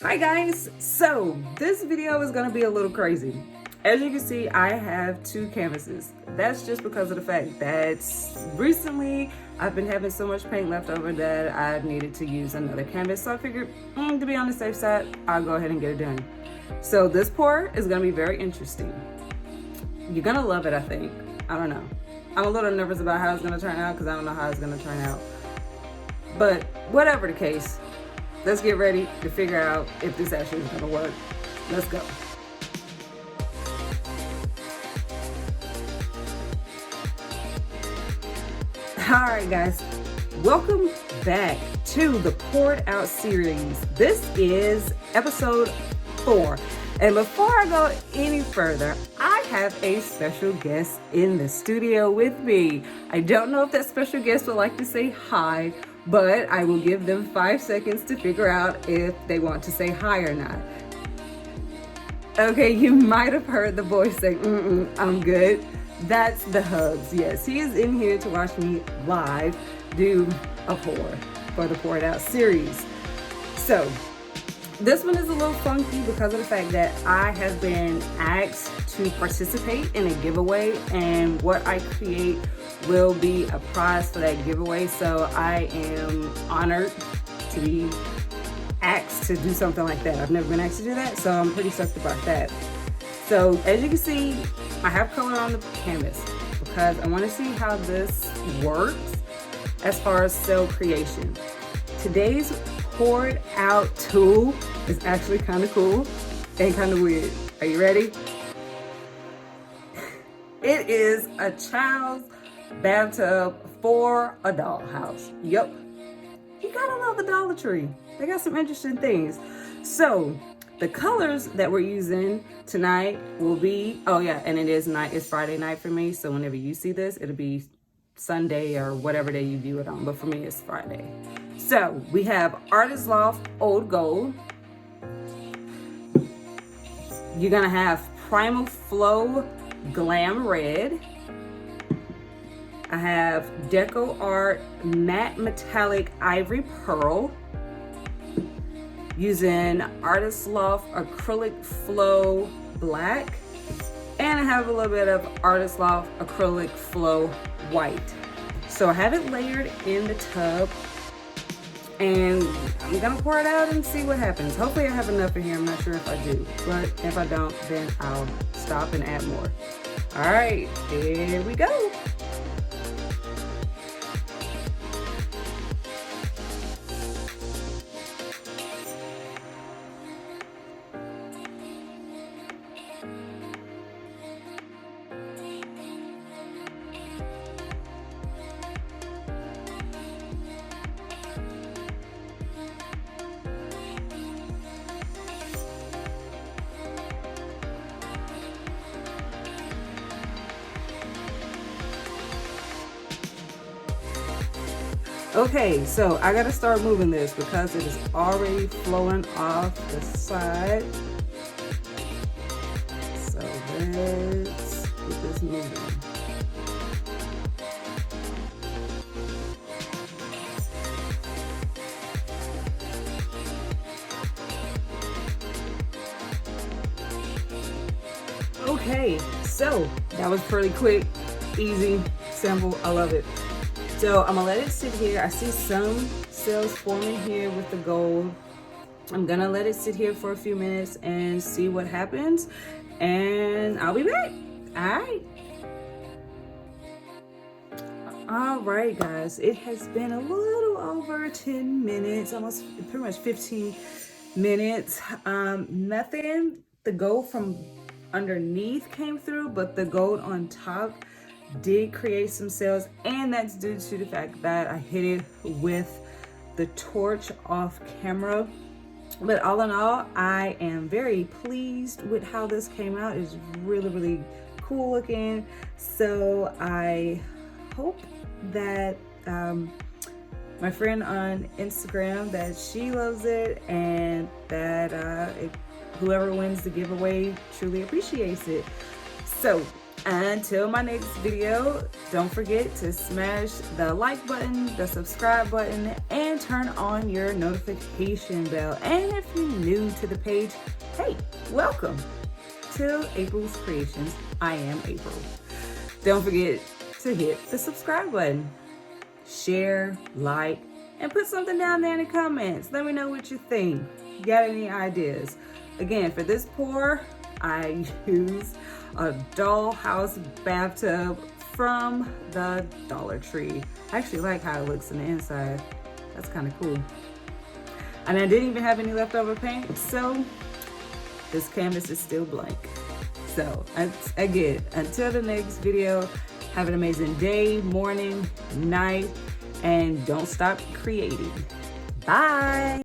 Hi guys, so this video is going to be a little crazy. As you can see, I have two canvases. That's just because of the fact that recently I've been having so much paint left over that I needed to use another canvas. So I figured, to be on the safe side, I'll go ahead and get it done. So this pour is going to be very interesting. You're going to love it, I think. I don't know. I'm a little nervous about how it's going to turn out because I don't know how it's going to turn out. But whatever the case, let's get ready to figure out if this actually is gonna work. Let's go. All right, guys, welcome back to the Poured Out series. This is episode 4. And before I go any further, I have a special guest in the studio with me. I don't know if that special guest would like to say hi, but I will give them 5 seconds to figure out if they want to say hi or not. Okay, you might have heard the voice say, I'm good. That's the Hugs. Yes, he is in here to watch me live do a pour for the Poured Out series. So, this one is a little funky because of the fact that I have been asked to participate in a giveaway, and what I create will be a prize for that giveaway. So I am honored to be asked to do something like that. I've never been asked to do that, so I'm pretty stoked about that. So as you can see, I have color on the canvas because I want to see how this works as far as cell creation. Today's Poured Out tool is actually kind of cool and kind of weird. Are you ready? It is a child's bathtub for a dollhouse. Yep. You gotta love the Dollar Tree. They got some interesting things. So the colors that we're using tonight will be, and it's Friday night for me. So whenever you see this, it'll be Sunday or whatever day you view it on. But for me, it's Friday. So we have Artist Loft Old Gold. You're gonna have Primal Flow Glam Red. I have Deco Art Matte Metallic Ivory Pearl. Using Artist Loft Acrylic Flow Black. And I have a little bit of Artist Loft Acrylic Flow White. So I have it layered in the tub, and I'm gonna pour it out and see what happens. Hopefully I have enough in here. I'm not sure if I do, but if I don't, then I'll stop and add more. All right, here we go. Okay, so I gotta start moving this because it is already flowing off the side. So let's get this moving. Okay, so that was pretty quick, easy, simple. I love it. So I'm gonna let it sit here. I see some cells forming here with the gold. I'm gonna let it sit here for a few minutes and see what happens, and I'll be back. All right, guys, it has been a little over 10 minutes, almost pretty much 15 minutes. Nothing, the gold from underneath came through, but the gold on top did create some cells, and that's due to the fact that I hit it with the torch off camera. But all in all, I am very pleased with how this came out. It's really, really cool looking. So I hope that my friend on Instagram, that she loves it, and that whoever wins the giveaway truly appreciates it. So Until my next video, don't forget to smash the like button, the subscribe button, and turn on your notification bell. And if you're new to the page, hey, welcome to April's Creations. I am April. Don't forget to hit the subscribe button, share, like, and put something down there in the comments. Let me know what you think. Got any ideas? Again, for this pour, I use a dollhouse bathtub from the Dollar Tree. I actually like how it looks on the inside. That's kind of cool. And I didn't even have any leftover paint, so this canvas is still blank. So again, until the next video, have an amazing day, morning, night, and don't stop creating. Bye.